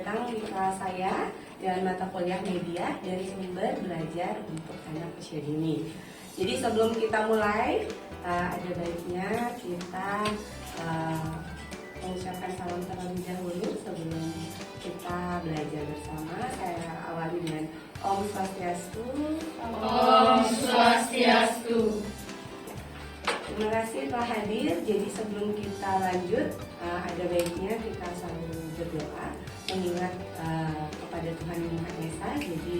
datang di kelas saya dengan mata kuliah media dari sumber belajar untuk anak usia dini. Jadi sebelum kita mulai, ada baiknya kita mengucapkan salam terlebih dahulu sebelum kita belajar bersama. Saya awali dengan Om Swastiastu. Om Swastiastu. Terima kasih telah hadir. Jadi sebelum kita lanjut, ada baiknya kita selalu berdoa mengingat kepada Tuhan Yang Maha Esa. Jadi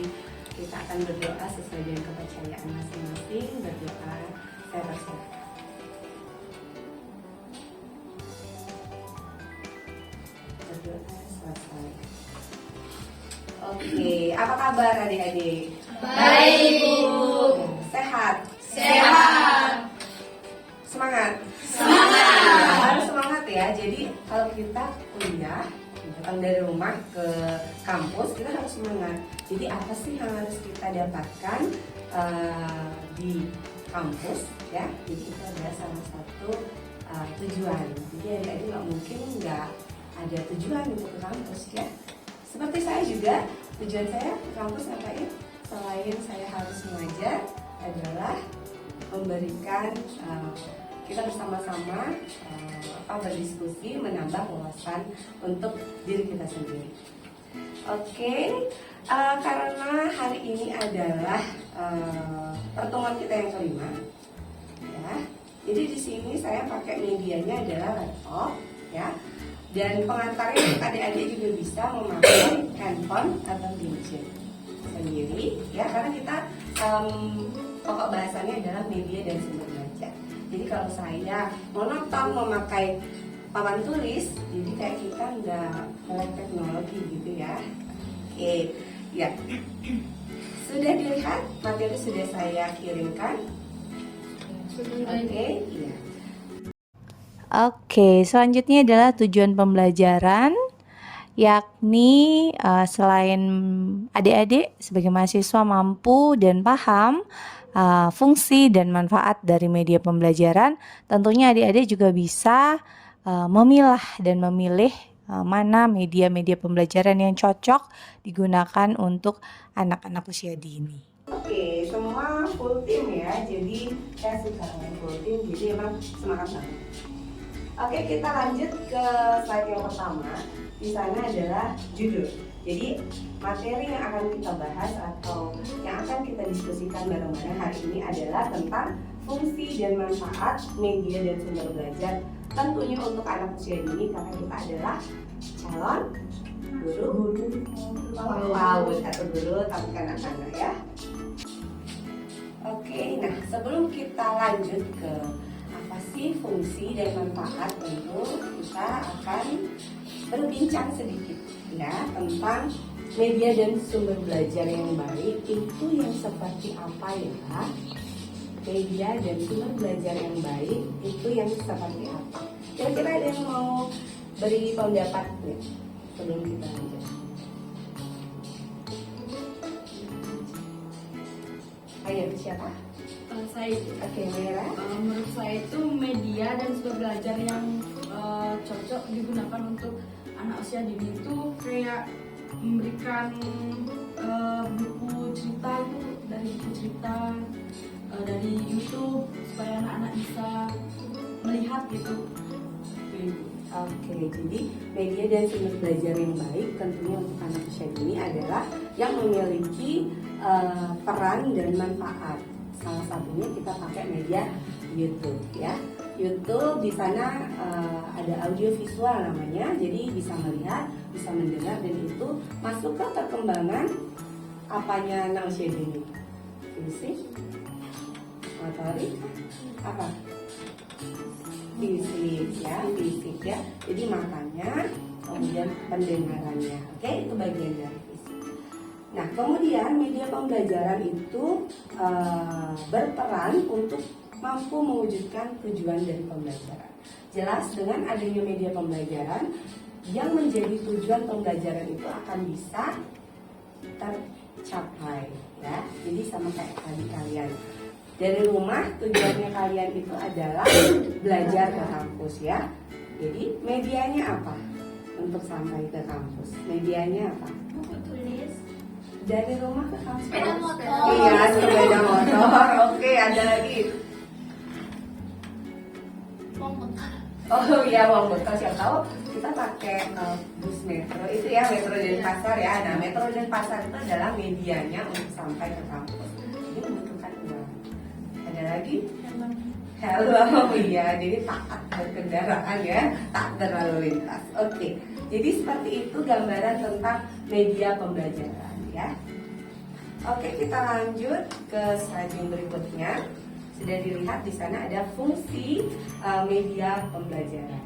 kita akan berdoa sesuai dengan kepercayaan masing-masing. Berdoa, saya persilakan. Berdoa selesai. Oke, apa kabar adik-adik? Baik, Bu. Sehat? Sehat. Semangat? Semangat. Harus semangat ya. Jadi kalau kita kuliah, datang dari rumah ke kampus, kita harus semangat. Jadi apa sih yang harus kita dapatkan di kampus ya? Jadi itu adalah salah satu tujuan. Jadi adik-adik nggak mungkin nggak ada tujuan untuk ke kampus ya. Seperti saya juga, tujuan saya ke kampus ngapain? Selain saya harus mengajar adalah memberikan kita bersama-sama berdiskusi, menambah wawasan untuk diri kita sendiri. Oke, karena hari ini adalah pertemuan kita yang kelima, ya. Jadi di sini saya pakai medianya adalah laptop, ya. Dan pengantarnya adik-adik juga bisa memakai handphone atau gadget sendiri, ya. Karena kita pokok bahasannya adalah media dan sumber belajar. Jadi kalau saya monoton memakai papan tulis, jadi kayak kita nggak melek teknologi gitu ya. Oke, ya. Sudah dilihat materi sudah saya kirimkan. Oke, iya. Oke, selanjutnya adalah tujuan pembelajaran, yakni selain adik-adik sebagai mahasiswa mampu dan paham fungsi dan manfaat dari media pembelajaran, tentunya adik-adik juga bisa memilah dan memilih mana media-media pembelajaran yang cocok digunakan untuk anak-anak usia dini. Oke, semua full tim ya, jadi saya suka dengan full tim, jadi emang semangat banget. Oke, kita lanjut ke slide yang pertama. Di sana adalah judul. Jadi materi yang akan kita bahas atau yang akan kita diskusikan bareng-bareng hari ini adalah tentang fungsi dan manfaat media dan sumber belajar, tentunya untuk anak usia dini karena kita adalah calon guru PAUD atau guru tapi kanak-kanak ya. Oke, nah sebelum kita lanjut ke apa sih fungsi dan manfaat, tentu kita akan berbincang sedikit ya tentang media dan sumber belajar yang baik itu yang seperti apa ya. Media dan sumber belajar yang baik itu yang seperti apa. Kira-kira ada yang mau beri pendapat nih sebelum kita lanjut? Ayo, siapa? Saya. Oke, Mira. Menurut saya itu media dan sumber belajar yang cocok digunakan untuk anak usia dini itu kayak memberikan buku cerita itu dari buku cerita dari YouTube supaya anak-anak bisa melihat gitu. Oke, jadi media dan sumber belajar yang baik tentunya untuk anak usia dini adalah yang memiliki peran dan manfaat. Salah satunya kita pakai media YouTube ya. YouTube di sana ada audio visual namanya, jadi bisa melihat, bisa mendengar dan itu masuk ke perkembangan apanya anak usia dini. Fisik, motorik, apa? Fisik ya. Jadi matanya, kemudian pendengarannya. Oke, itu bagian dari fisik. Nah, kemudian media pembelajaran itu berperan untuk mampu mewujudkan tujuan dari pembelajaran. Jelas dengan adanya media pembelajaran yang menjadi tujuan pembelajaran itu akan bisa tercapai ya. Jadi sama kayak tadi kalian dari rumah tujuannya kalian itu adalah belajar ke kampus ya. Jadi medianya apa? untuk sampai ke kampus? Medianya apa? Buku tulis. Dari rumah ke kampus? Sepeda motor. Iya, sepeda motor. Oke, ada lagi. Uang bekal. Oh iya, uang bekal. Siapa tahu kita pakai bus metro itu ya, Metro Denpasar ya. Nah, Metro Denpasar itu adalah medianya untuk sampai ke kampus. Jadi membutuhkan uang. Ada lagi? Helm, iya. Jadi taat berkendaraan ya, tak berlalu lintas. Oke. Jadi seperti itu gambaran tentang media pembelajaran ya. Oke, kita lanjut ke slide yang berikutnya. Sudah dilihat di sana ada fungsi media pembelajaran.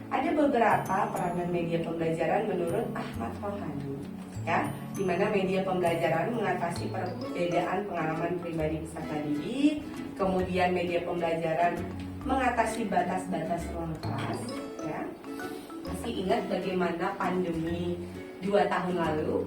Ada beberapa peranan media pembelajaran menurut Ahmad Rohani, ya, di mana media pembelajaran mengatasi perbedaan pengalaman pribadi peserta didik, kemudian media pembelajaran mengatasi batas-batas ruang kelas, ya. Masih ingat bagaimana pandemi 2 tahun lalu,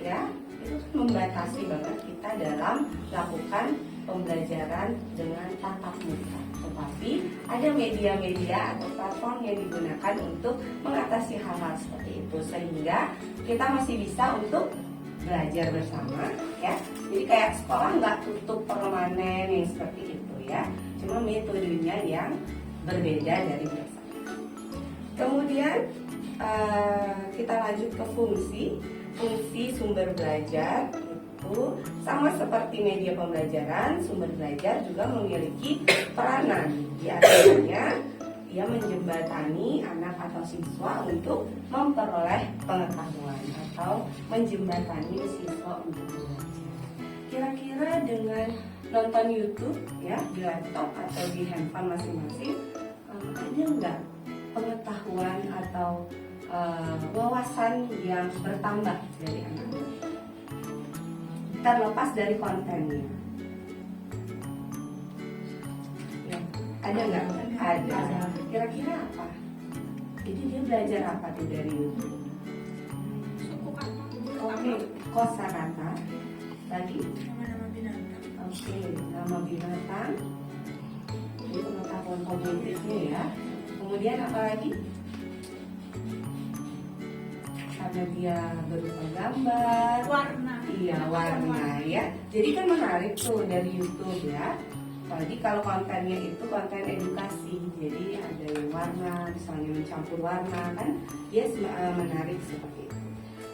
ya, itu membatasi banget kita dalam melakukan pembelajaran dengan tatap muka. Tetapi ada media-media atau platform yang digunakan untuk mengatasi hal-hal seperti itu, sehingga kita masih bisa untuk belajar bersama ya. Jadi kayak sekolah nggak tutup permanen yang seperti itu ya, cuma metodenya yang berbeda dari biasanya. Kemudian kita lanjut ke fungsi sumber belajar. Itu sama seperti media pembelajaran, sumber belajar juga memiliki peranan. Di antaranya ia menjembatani anak atau siswa untuk memperoleh pengetahuan atau menjembatani siswa untuk belajar. Kira-kira dengan nonton YouTube ya di laptop atau di handphone masing-masing, ada nggak pengetahuan atau wawasan yang bertambah dari anak-anak? Terlepas dari kontennya, ya, ada nggak? Ada. Kira-kira apa? Jadi dia belajar apa tuh dari YouTube? Suku kata. Oke, kosakata. Lagi? Nama-nama binatang. Oke, nama binatang. Jadi pengetahuan kognitifnya ya. Kemudian apa lagi? Karena dia berupa gambar, Warna. iya warna ya. Jadi kan menarik tuh dari YouTube ya. Apalagi kalau kontennya itu konten edukasi, jadi ada yang warna, misalnya mencampur warna kan, dia menarik seperti itu.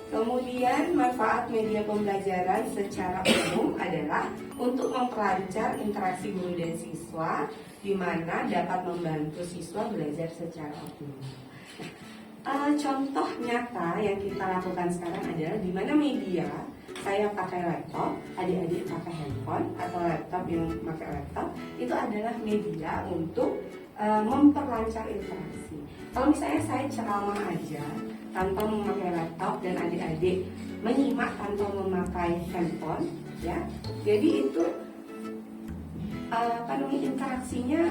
Kemudian manfaat media pembelajaran secara umum adalah untuk memperlancar interaksi guru dan siswa, di mana dapat membantu siswa belajar secara optimal. Contoh nyata yang kita lakukan sekarang adalah di mana media, saya pakai laptop, adik-adik pakai handphone atau laptop yang pakai laptop, itu adalah media untuk memperlancar interaksi. Kalau misalnya saya ceramah aja tanpa memakai laptop dan adik-adik menyimak tanpa memakai handphone, ya, jadi itu interaksinya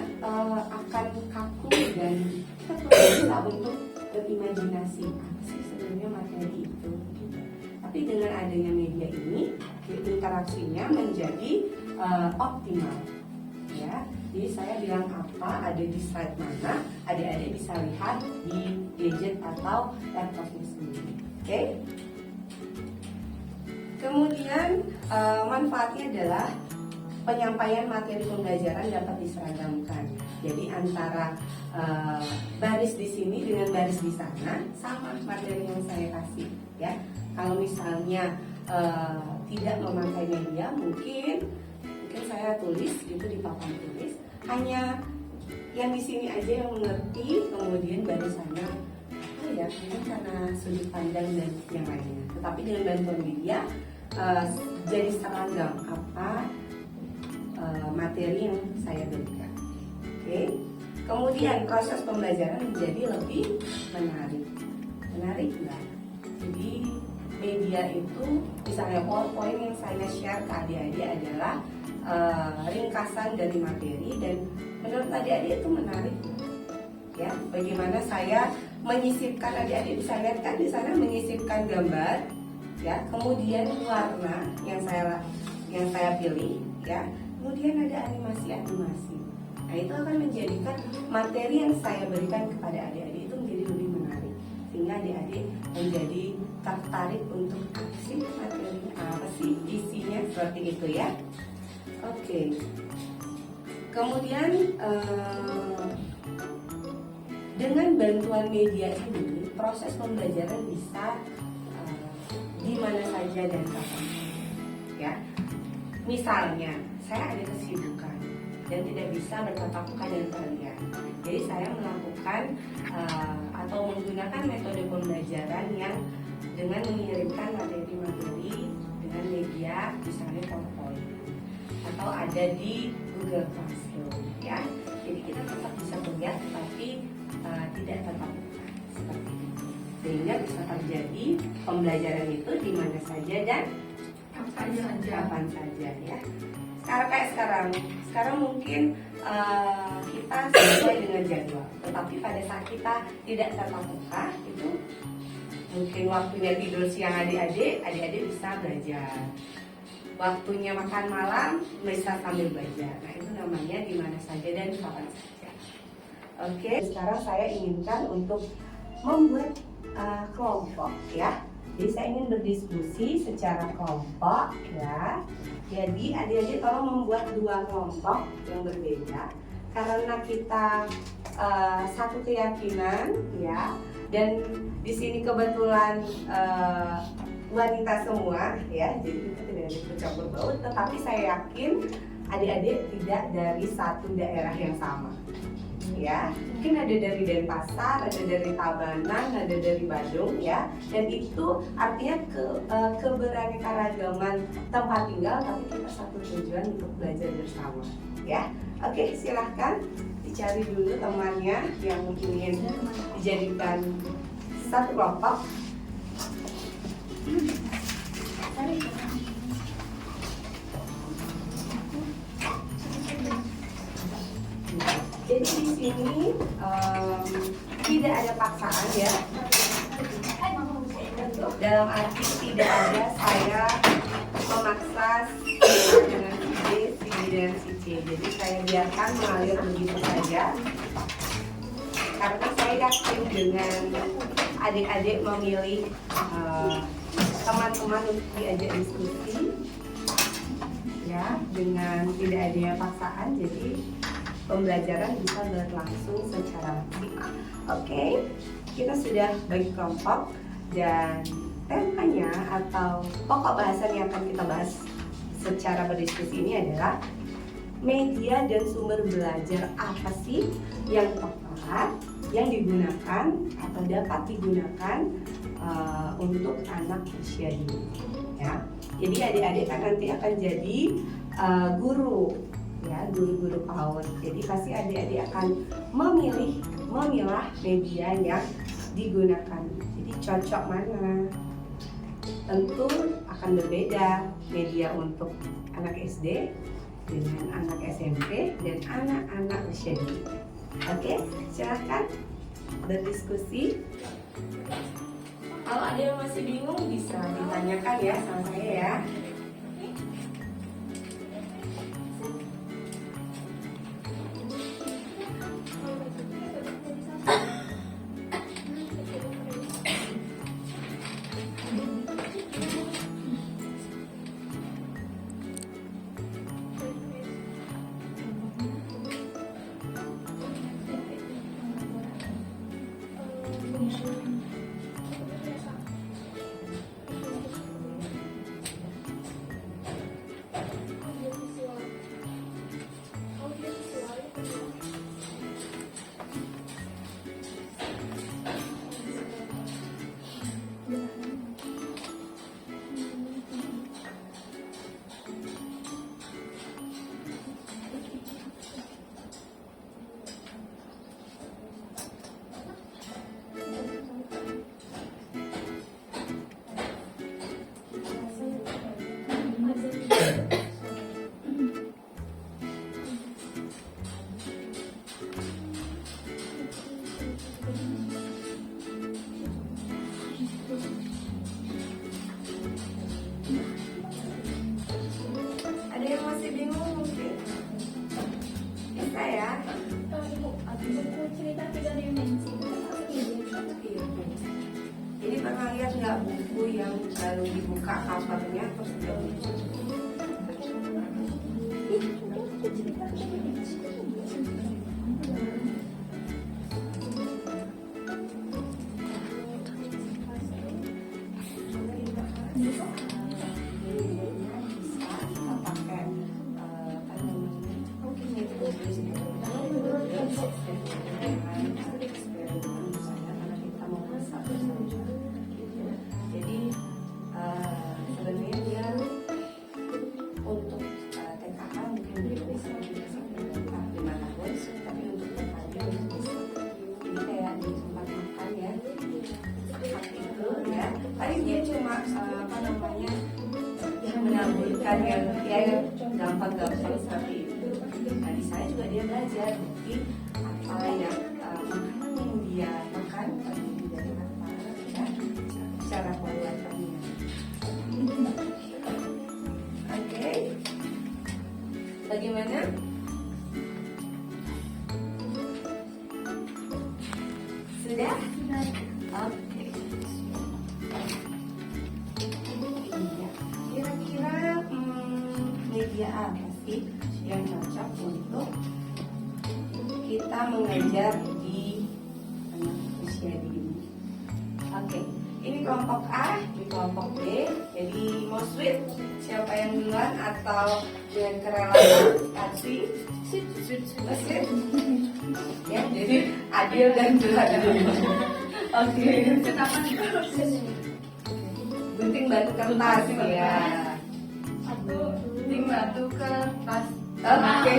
akan kaku dan kita perlu bisa untuk berimajinasi apa sih sebenarnya materi itu gitu. Tapi dengan adanya media ini interaksinya menjadi optimal ya. Jadi saya bilang apa ada di slide mana, adik-adik bisa lihat di gadget atau laptopnya sendiri. Oke? Kemudian manfaatnya adalah penyampaian materi pembelajaran dapat diseragamkan. Jadi antara baris di sini dengan baris di sana sama materi yang saya kasih ya. Kalau misalnya tidak memakai media, mungkin saya tulis gitu di papan tulis, hanya yang di sini aja yang mengerti, kemudian barisannya ya mungkin karena sudut pandang dan yang lainnya. Tetapi dengan bantuan media jadi seragam apa materi yang saya berikan. Oke. Kemudian proses pembelajaran menjadi lebih menarik. Menarik nggak? Jadi media itu misalnya PowerPoint yang saya share ke adik-adik adalah ringkasan dari materi dan menurut adik-adik itu menarik. Ya, bagaimana saya menyisipkan, adik-adik bisa lihat kan di sana menyisipkan gambar, ya, kemudian warna yang saya pilih, ya. Kemudian ada animasi-animasi. Nah itu akan menjadikan materi yang saya berikan kepada adik-adik itu menjadi lebih menarik. Sehingga sehingga adik-adik menjadi tertarik untuk aksi materi apa sih isinya seperti itu ya. Oke. Kemudian dengan bantuan media ini proses pembelajaran bisa di mana saja dan kapan ya. Misalnya saya ada kesibukan dan tidak bisa bertatap muka dengan kalian, jadi saya melakukan atau menggunakan metode pembelajaran yang dengan mengirimkan materi-materi dengan media misalnya PowerPoint atau ada di Google Classroom ya. Jadi kita tetap bisa kuliah tapi tidak tatap muka seperti itu, sehingga bisa terjadi pembelajaran itu di mana saja dan kapan saja ya. Sekarang mungkin kita sesuai dengan jadwal, tetapi pada saat kita tidak tatap muka itu mungkin waktunya tidur siang adik-adik bisa belajar, waktunya makan malam bisa sambil belajar. Nah itu namanya di mana saja dan kapan saja. Oke, sekarang saya inginkan untuk membuat kelompok ya. Jadi saya ingin berdiskusi secara kelompok ya. Jadi adik-adik tolong membuat 2 kelompok yang berbeda karena kita satu keyakinan ya. Dan di sini kebetulan wanita semua ya. Jadi kita tidak ada bercampur baur, tetapi saya yakin adik-adik tidak dari satu daerah yang sama. Ya, mungkin ada dari Denpasar, ada dari Tabanan, ada dari Bandung ya, dan itu artinya keberaneka-ragaman tempat tinggal, tapi kita satu tujuan untuk belajar bersama ya. Oke, silahkan dicari dulu temannya yang ingin dijadikan satu kelompok. Jadi di sini tidak ada paksaan ya. Dalam arti tidak ada saya memaksa si dengan si B, si B dengan si C. Jadi saya biarkan mengalir begitu saja. Karena saya yakin dengan adik-adik memilih teman-teman untuk diajak diskusi ya, dengan tidak adanya paksaan, jadi pembelajaran bisa berlangsung secara maksimal. Oke, kita sudah bagi kelompok dan temanya atau pokok bahasan yang akan kita bahas secara berdiskusi ini adalah media dan sumber belajar apa sih yang tepat yang digunakan atau dapat digunakan untuk anak usia dini ya. Jadi adik-adik kan nanti akan jadi guru ya, guru-guru PAUD. Jadi pasti adik-adik akan memilah media yang digunakan. Jadi cocok mana? Tentu akan berbeda media untuk anak SD dengan anak SMP dan anak-anak usia dini. Oke, silahkan berdiskusi. Kalau ada yang masih bingung bisa ditanyakan ya sama saya ya. buku yang baru dibuka covernya terus dia lucu. Jadi sebenarnya dia untuk TKA mungkin belum bisa dimanapun, tapi untuk TKA dia bisa. Jadi kayak di tempat makan ya, itu ya. Paling dia cuma menaburkan yang gampang-gampang seperti itu. Nah di sana juga dia belajar bukti apa yang makanan yang dia makan terdiri dari apa ya, cara pembuatannya. Oke, bagaimana? Sudah? Oke. Iya. Kira-kira media apa sih yang cocok untuk kita mengajar di anak usia dini? Oke, ini kelompok A, ini kelompok B. Jadi mau switch siapa yang duluan atau dengan kerelaan kasih switch. Ya, jadi adil dan beradab. Oke. Gunting batu kertas ya. Gunting batu kertas. Oke.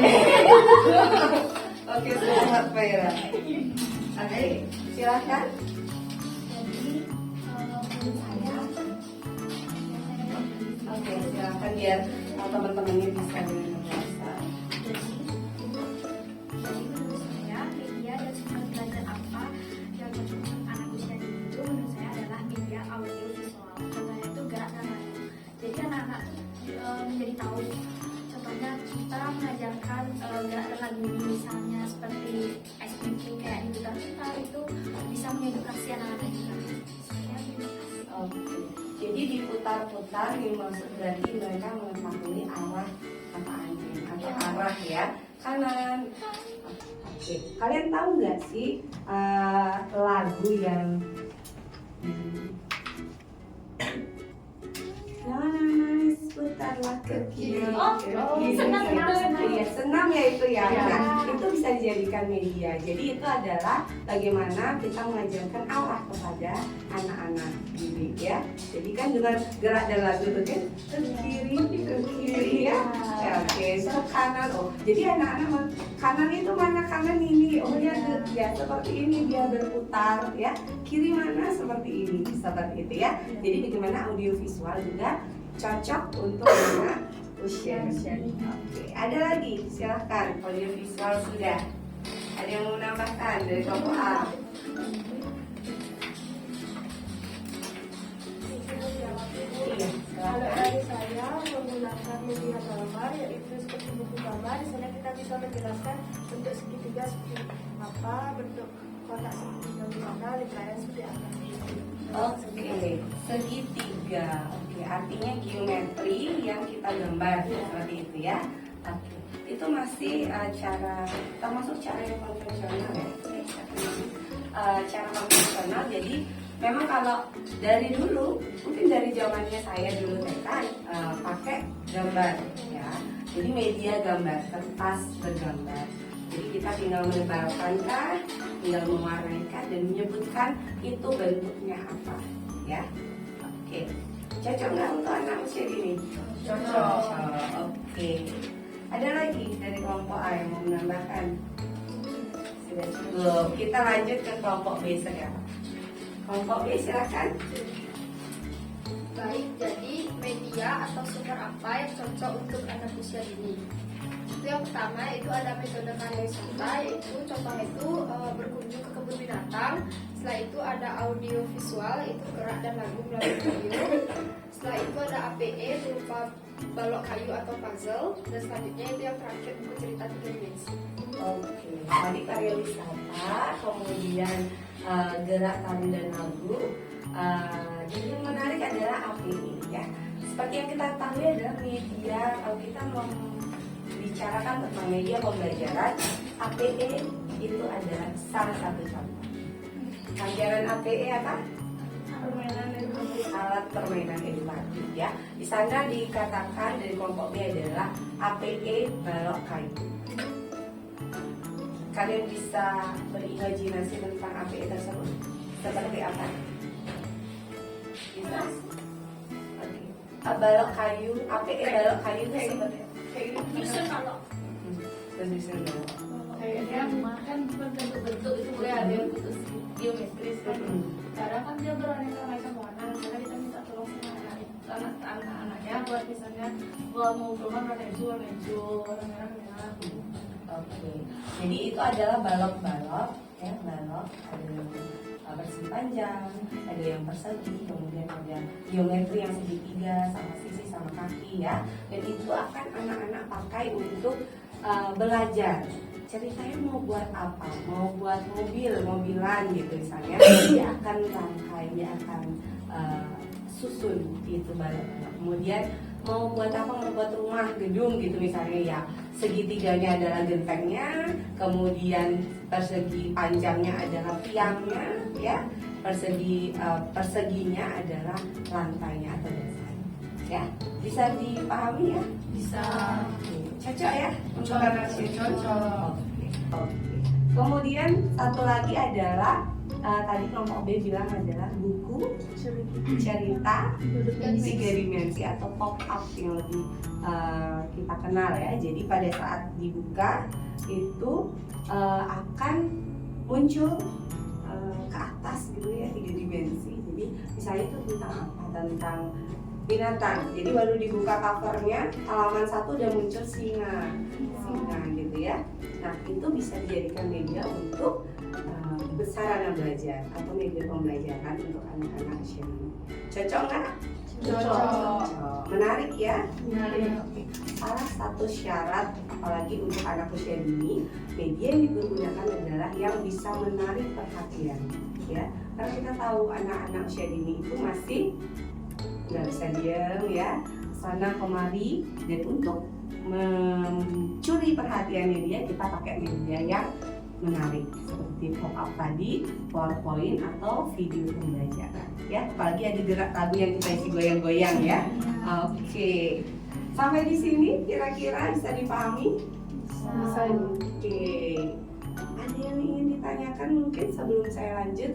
Oke, selamat Faira. Oke, silakan. Jadi menurut saya Oke, silakan biar teman-temannya bisa dengan leluasa. Jadi menurut saya media dan sumber belajar apa yang cocok untuk anak usia dini itu menurut saya adalah media audio visual. Contohnya itu gerak dan lagu. Jadi anak-anak menjadi tahu. Contohnya kita mengajarkan gerak dan lagu ini misalnya seperti SPP kayak di putar-putar itu bisa mengedukasi anak-anak juga. Oke. Jadi diputar-putar dimaksud berarti mereka mengetahui arah kata angin atau arah ya kanan. Oke. Kalian tahu nggak sih lagu yang Jangan nangis putarlah ke kiri. Senam. Iya, senam ya itu ya. Nah, itu bisa dijadikan media. Jadi itu adalah bagaimana kita mengajarkan arah kepada anak-anak ini ya. Jadi kan dengan gerak dan lagu itu kan ke kiri ya. Ya, oke, ke kanan. Oh, jadi anak-anak kanan itu mana kanan ini? Oh ya, ya seperti ini dia berputar ya. Kiri mana seperti ini, seperti itu ya. Jadi bagaimana audiovisual juga cocok untuk anak usia. Oke, ada lagi silahkan. Audiovisual sudah. Ada yang mau menambahkan dari kelompok A? Iya, Kalau silakan. dari saya menggunakan media gambar yaitu seperti buku gambar, di sana kita bisa menjelaskan bentuk segitiga seperti apa, bentuk kotak segitiga gimana, lingkaran seperti apa. Oke, segitiga. Oke, artinya geometri yang kita gambar seperti itu ya. Oke, itu masih cara termasuk cara yang konvensional ya. Cara konvensional. Jadi memang kalau dari dulu, mungkin dari zamannya saya dulu TK pakai gambar ya. Jadi media gambar, kertas bergambar. Jadi kita tinggal menebalkan kah, tinggal mewarnai kah, dan menyebutkan itu bentuknya apa ya. Oke, cocok nggak untuk anak usia dini? Cocok. Oke. Ada lagi dari kelompok A yang mau menambahkan? Sudah cukup. Kita lanjut ke kelompok B sekarang. Kelompok B silakan. Baik, jadi media atau sumber apa yang cocok untuk anak usia dini? Itu yang pertama itu ada metode karya wisata, yaitu contohnya itu berkunjung ke kebun binatang. Setelah itu ada audio visual, itu gerak dan lagu melalui video. Setelah itu ada APE berupa balok kayu atau puzzle. Dan selanjutnya itu yang terakhir buku cerita 3 dimensi. Oke, tadi karya wisata, kemudian gerak tari dan lagu. Jadi yang mana adalah APE ya. Seperti yang kita ketahui adalah media, kalau kita membicarakan tentang media pembelajaran, APE itu adalah salah satu contoh. Ajaran APE apa? Alat permainan edukatif ya. Di sana dikatakan dari kelompok B adalah APE balok kayu. Kalian bisa berimajinasi tentang APE tersebut seperti apa? Bisa? Oke. Balok kayu, APE balok kayu itu seperti Bisa kalau bentuk balok. Kayaknya kan bentuk-bentuk itu boleh ada yang bentuk geometris kan. Sekarang kan dia beraneka macam warna, misalnya kita minta tolong sama anak-anaknya buat misalnya mau gambar warna hijau, warna merah. Oke. Jadi itu adalah balok-balok ya, balok ada yang persegi panjang, ada yang persegi, kemudian ada geometri yang segitiga sama sisi sama kaki ya. Dan itu akan anak-anak pakai untuk belajar. Ceritanya mau buat apa? Mau buat mobilan gitu misalnya. Dia akan rangkai, dia akan susun itu balok-balok. Kemudian mau buat apa? Mau buat rumah, gedung gitu misalnya ya. Segitiganya adalah gentengnya, kemudian persegi panjangnya adalah tiangnya ya. Perseginya adalah lantainya atau dasarnya. Ya, bisa dipahami ya? Bisa. Cocok ya? Untuk anak Cocok. Oke. Kemudian satu lagi adalah tadi kelompok B bilang adalah buku cerita 3 dimensi atau pop up yang lebih kita kenal ya. Jadi pada saat dibuka itu akan muncul ke atas gitu ya 3 dimensi. Jadi misalnya itu tentang apa? Tentang binatang. Jadi baru dibuka covernya halaman 1 udah muncul singa gitu ya. Nah itu bisa dijadikan media untuk sarana belajar atau media pembelajaran untuk anak-anak usia dini. Cocok nggak? Cocok. Menarik ya. Menarik. Salah satu syarat apalagi untuk anak usia dini, media yang digunakan adalah yang bisa menarik perhatian ya. Karena kita tahu anak-anak usia dini itu masih nggak bisa diam ya, sana kemari, dan untuk mencuri perhatiannya dia kita pakai media yang menarik seperti pop up tadi, PowerPoint atau video pembelajaran ya. Apalagi ada gerak lagu yang kita isi goyang-goyang ya. Oke. Sampai di sini kira-kira bisa dipahami? Bisa. Oke. Ada yang ingin ditanyakan mungkin sebelum saya lanjut?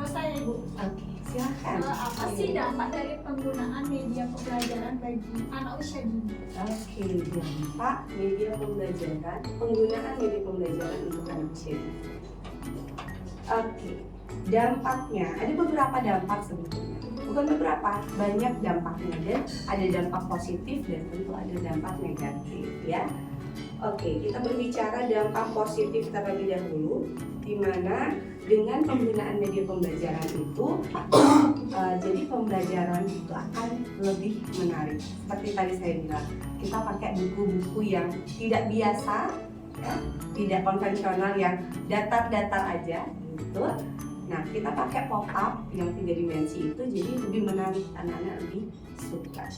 saya Ibu. Oke, silakan. Apa sih dampak dari penggunaan media pembelajaran bagi anak usia dini? Oke, dampak media pembelajaran, penggunaan media pembelajaran untuk anak usia dini. Oke, dampaknya ada beberapa dampak sebetulnya. Bukan beberapa, banyak dampaknya, dan ada dampak positif dan tentu ada dampak negatif ya. Oke, kita berbicara dampak positif terlebih dahulu, di mana dengan penggunaan media pembelajaran itu jadi pembelajaran itu akan lebih menarik. Seperti tadi saya bilang, kita pakai buku-buku yang tidak biasa ya, tidak konvensional, yang datar-datar aja gitu. Nah, kita pakai pop up yang 3 dimensi itu jadi lebih menarik, anak-anak lebih suka.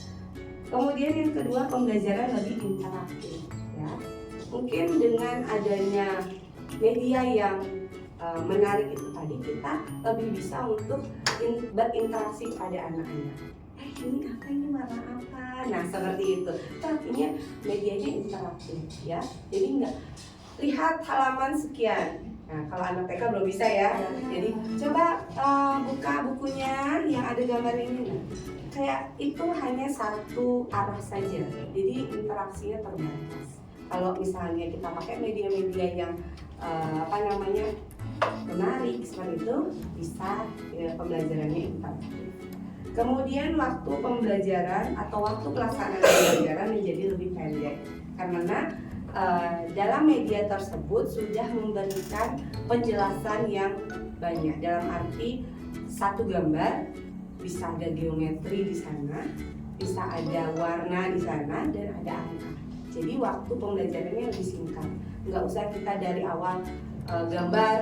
Kemudian yang kedua, pembelajaran lebih interaktif ya. Mungkin dengan adanya media yang menarik itu tadi, kita lebih bisa untuk berinteraksi pada anak-anak. Ini apa, ini warna apa? Nah seperti itu. Artinya medianya interaktif ya. Jadi nggak lihat halaman sekian. Nah kalau anak TK belum bisa ya. Jadi coba buka bukunya yang ada gambar ini. Nah, kayak itu hanya satu arah saja. Jadi interaksinya terbatas. Kalau misalnya kita pakai media-media yang menarik seperti itu, bisa ya, pembelajarannya interaktif. Kemudian waktu pembelajaran atau waktu pelaksanaan pembelajaran menjadi lebih pendek karena dalam media tersebut sudah memberikan penjelasan yang banyak. Dalam arti satu gambar bisa ada geometri di sana, bisa ada warna di sana, dan ada angka. Jadi waktu pembelajarannya lebih singkat. Nggak usah kita dari awal gambar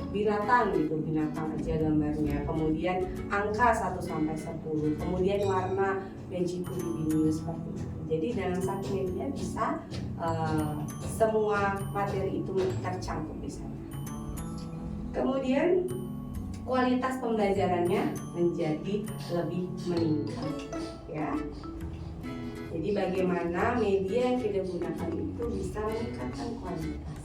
binatang gitu, binatang aja gambarnya, kemudian angka 1 sampai 10, kemudian warna Magiku di Binio seperti itu. Jadi dalam satu media bisa semua materi itu tercakup di sana. Kemudian kualitas pembelajarannya menjadi lebih meningkat, ya. Jadi bagaimana media yang kita gunakan itu bisa meningkatkan kualitas.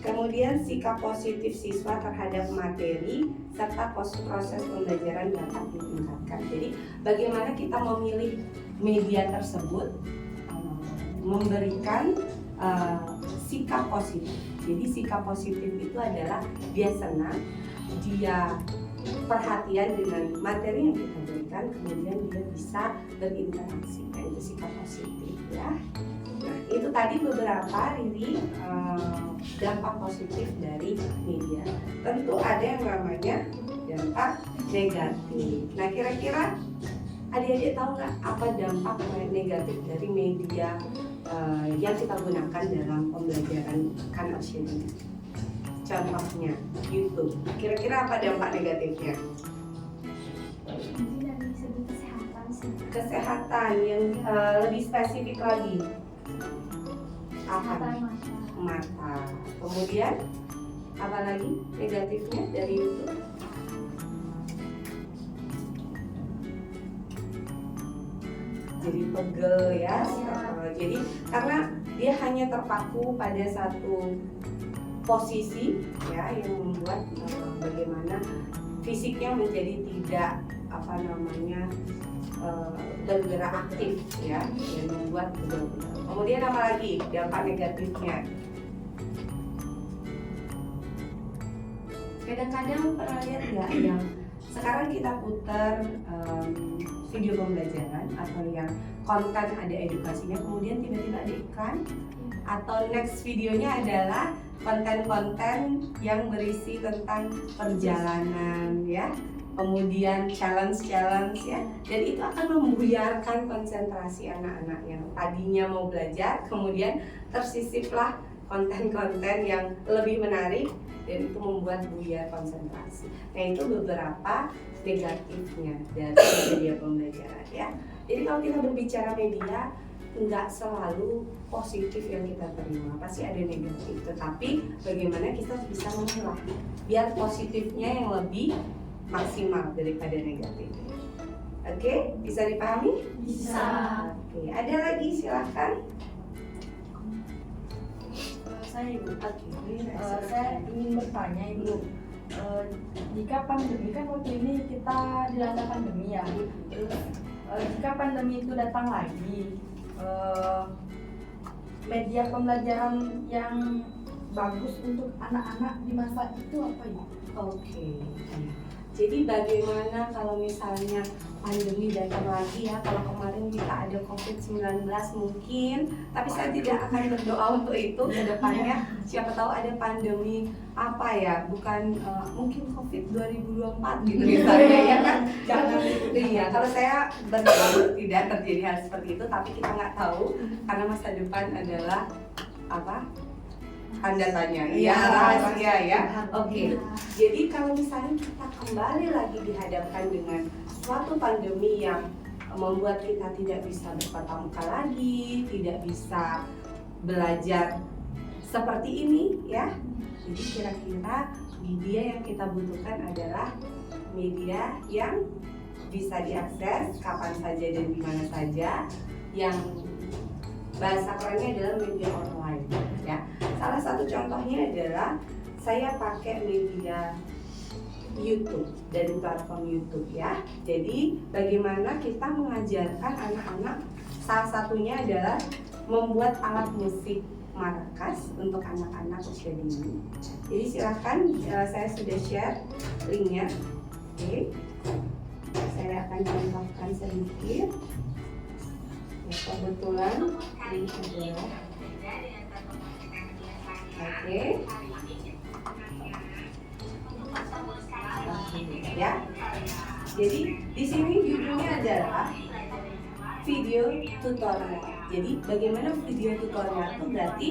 Kemudian sikap positif siswa terhadap materi serta proses pembelajaran dapat ditingkatkan. Jadi bagaimana kita memilih media tersebut memberikan sikap positif. Jadi sikap positif itu adalah dia senang, dia perhatian dengan materi yang kita berikan, kemudian dia bisa berinteraksi. Nah, itu sikap positif, ya. Nah, itu tadi beberapa dampak positif dari media. Tentu ada yang namanya dampak negatif. Nah, kira-kira adik-adik tahu nggak apa dampak negatif dari media yang kita gunakan dalam pembelajaran kanak usia dini? Contohnya YouTube. Kira-kira apa dampak negatifnya? Mungkin dari segi kesehatan sih. Kesehatan yang lebih spesifik lagi. Apa? Kesehatan mata. Mata. Kemudian apa lagi negatifnya dari YouTube? Jadi pegel, ya. Jadi karena dia hanya terpaku pada satu posisi, ya, yang membuat bagaimana fisiknya menjadi tidak bergerak aktif, ya, yang membuat pegel-pegel. Kemudian apa lagi dampak negatifnya? Kadang-kadang pernah lihat nggak yang sekarang kita putar video pembelajaran atau yang konten ada edukasinya, kemudian tiba-tiba ada iklan, atau next videonya adalah konten-konten yang berisi tentang perjalanan, ya, kemudian challenge, ya, dan itu akan membuyarkan konsentrasi anak-anak yang tadinya mau belajar, kemudian tersisiplah konten-konten yang lebih menarik dan itu membuat buyar konsentrasi. Nah, itu beberapa negatifnya dari media pembelajaran, ya. Jadi kalau kita berbicara media, nggak selalu positif yang kita terima, pasti ada negatif. Tetapi bagaimana kita bisa memilah biar positifnya yang lebih maksimal daripada negatifnya. Oke, bisa dipahami? Bisa. Oke, ada lagi silahkan. Saya Ibu. Oke, Saya ingin bertanya Ibu, jika pandemi, kan waktu ini kita dilanda pandemi ya, terus jika pandemi itu datang lagi, media pembelajaran yang bagus untuk anak-anak di masa itu apa ya? Oke. Jadi bagaimana kalau misalnya pandemi datang lagi, ya, kalau kemarin kita ada COVID-19 mungkin, tapi saya tidak akan berdoa untuk itu ke depannya. Siapa tahu ada pandemi apa ya, bukan mungkin COVID 2024 gitu misalnya, ya kan? Jangan iya, kalau saya berdoa tidak terjadi hal seperti itu, tapi kita nggak tahu karena masa depan adalah apa? Tanda tanya, ya, rahasia, ya. Oke. Jadi kalau misalnya kita kembali lagi dihadapkan dengan suatu pandemi yang membuat kita tidak bisa bertatap muka lagi, tidak bisa belajar seperti ini, ya. Jadi kira-kira media yang kita butuhkan adalah media yang bisa diakses kapan saja dan di mana saja, yang bahasa kerennya adalah media online, ya. Salah satu contohnya adalah saya pakai media YouTube, dari platform YouTube, ya. Jadi bagaimana kita mengajarkan anak-anak, salah satunya adalah membuat alat musik maracas untuk anak-anak usia dini. Jadi silahkan, saya sudah share linknya. Oke, saya akan contohkan sedikit. Ya, kebetulan link adalah oke. Ya. Jadi di sini judulnya adalah video tutorial. Jadi bagaimana video tutorial itu berarti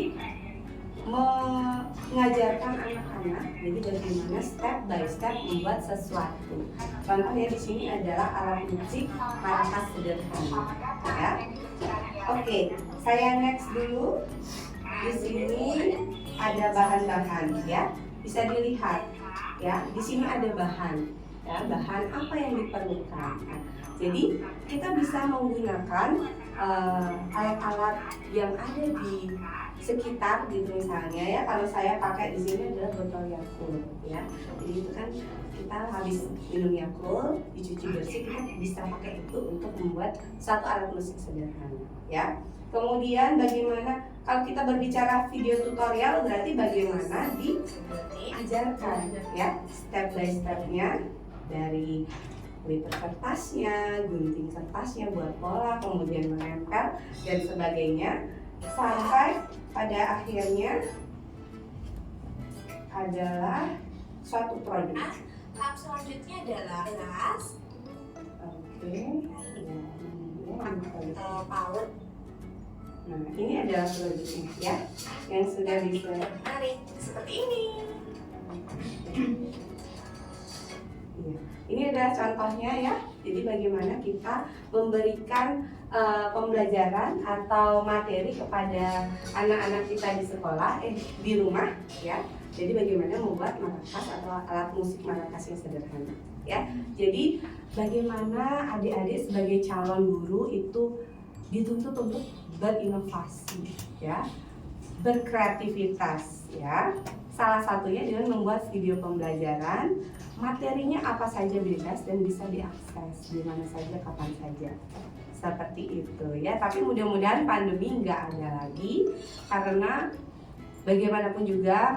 mengajarkan anak-anak, jadi bagaimana step by step membuat sesuatu. Contohnya di sini adalah alat musik maracas sederhana, ya. Oke, saya next dulu. Di sini ada bahan-bahan, ya. Bisa dilihat, ya. Di sini ada bahan, ya. Bahan apa yang diperlukan. Nah, jadi kita bisa menggunakan alat-alat yang ada di sekitar gitu misalnya ya. Kalau saya pakai di sini adalah botol Yakult, ya. Jadi itu kan kita habis minum Yakult dicuci bersih, kita bisa pakai itu untuk membuat satu alat musik sederhana, ya. Kemudian bagaimana kalau kita berbicara video tutorial, berarti bagaimana diajarkan, ya, step by stepnya, dari lipat kertasnya, gunting kertasnya buat pola, kemudian menempel dan sebagainya, sampai pada akhirnya adalah suatu produk. Tahap selanjutnya adalah kelas Oke, PAUD. nah ini adalah produknya, ya, yang sudah bisa. Menarik seperti ini. Iya. Ini adalah contohnya, ya. Jadi bagaimana kita memberikan pembelajaran atau materi kepada anak-anak kita di sekolah, di rumah, ya. Jadi bagaimana membuat maracas atau alat musik maracas yang sederhana, ya. Jadi bagaimana adik-adik sebagai calon guru itu dituntut untuk berinovasi, ya, berkreativitas, ya. Salah satunya dengan membuat video pembelajaran, materinya apa saja bebas dan bisa diakses di mana saja, kapan saja. Seperti itu, ya. Tapi mudah-mudahan pandemi nggak ada lagi, karena bagaimanapun juga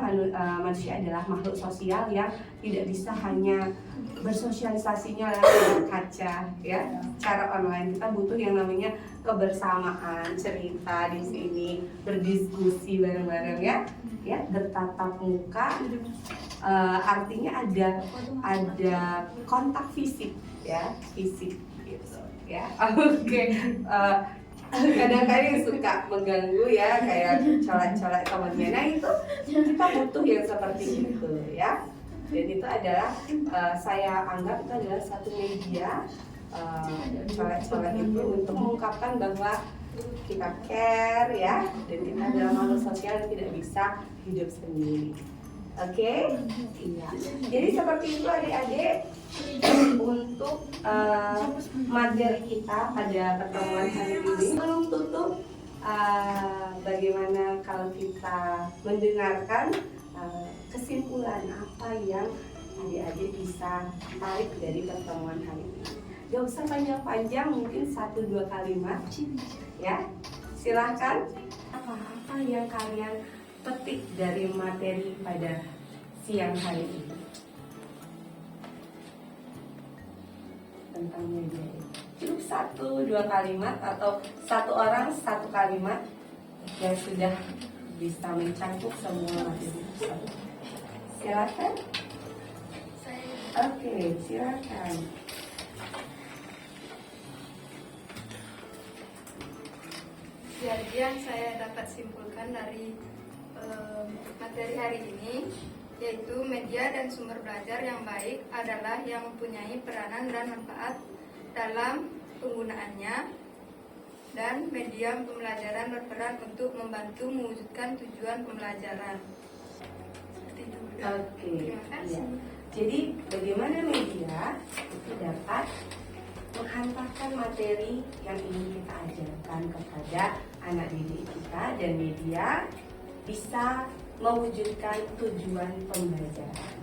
manusia adalah makhluk sosial yang tidak bisa hanya bersosialisasinya lewat kaca, ya. Cara online kita butuh yang namanya kebersamaan, cerita di sini, berdiskusi bareng-bareng, ya, bertatap muka. Artinya ada kontak fisik, ya, fisik gitu, ya. Oke. Kadang-kadang suka mengganggu, ya, kayak colek-colek temannya. Nah itu kita butuh yang seperti itu, ya. Dan itu adalah saya anggap itu adalah satu media, colek-colek itu untuk mengungkapkan bahwa kita care, ya, dan kita adalah makhluk sosial yang tidak bisa hidup sendiri. Oke? Iya. Jadi seperti itu adik-adik untuk materi kita pada pertemuan hari ini. Sebelum tutup, bagaimana kalau kita mendengarkan kesimpulan apa yang adik-adik bisa tarik dari pertemuan hari ini. Gak usah panjang-panjang, mungkin 1-2 kalimat, ya. Silahkan, apa yang kalian petik dari materi pada siang hari ini tentang media. Cukup 1-2 kalimat atau satu orang 1 kalimat yang sudah bisa mencakup semua materi. Silakan. Oke, silakan. Jadi yang saya dapat simpulkan dari materi hari ini, yaitu media dan sumber belajar yang baik adalah yang mempunyai peranan dan manfaat dalam penggunaannya, dan media pembelajaran berperan untuk membantu mewujudkan tujuan pembelajaran. Seperti itu. Oke. Terima kasih. Ya. Jadi bagaimana media itu dapat menghantarkan materi yang ingin kita ajarkan kepada anak didik kita, dan media bisa mewujudkan tujuan pembelajaran,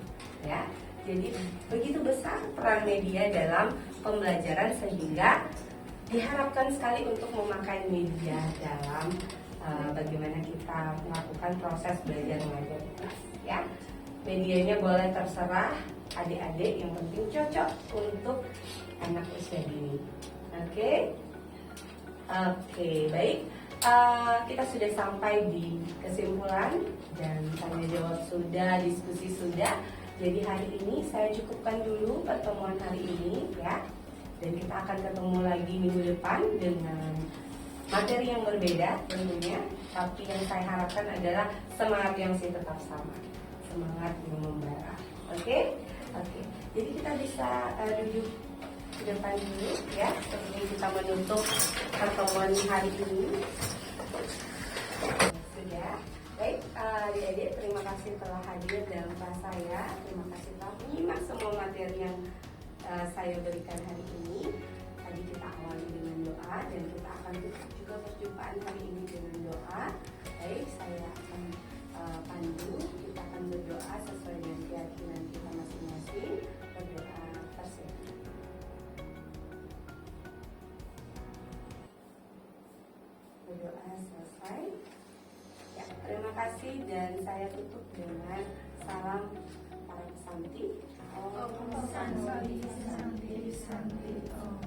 ya. Jadi begitu besar peran media dalam pembelajaran sehingga diharapkan sekali untuk memakai media dalam bagaimana kita melakukan proses belajar mengajar kita, ya. Medianya boleh terserah adik-adik, yang penting cocok untuk anak usia dini. Oke, baik. Kita sudah sampai di kesimpulan dan tanya jawab sudah, diskusi sudah. Jadi hari ini saya cukupkan dulu pertemuan hari ini, ya. Dan kita akan ketemu lagi minggu depan dengan materi yang berbeda tentunya, tapi yang saya harapkan adalah semangat yang masih tetap sama, semangat yang membara. Oke? Oke. Jadi kita bisa duduk ke depan dulu ya, sebelum kita menutup pertemuan hari ini. Sudah. Baik, adik-adik, terima kasih telah hadir dalam kelas saya. Terima kasih telah menyimak semua materi yang saya berikan hari ini. Tadi kita awali dengan doa dan kita akan tutup juga perjumpaan hari ini dengan doa. Baik, saya akan pandu. Kita akan berdoa sesuai dengan keyakinan kita masing-masing. Berdoa bersama. Berdoa selesai. Ya, terima kasih dan saya tutup dengan salam para pesanti. Om Santi Santi Santi Om.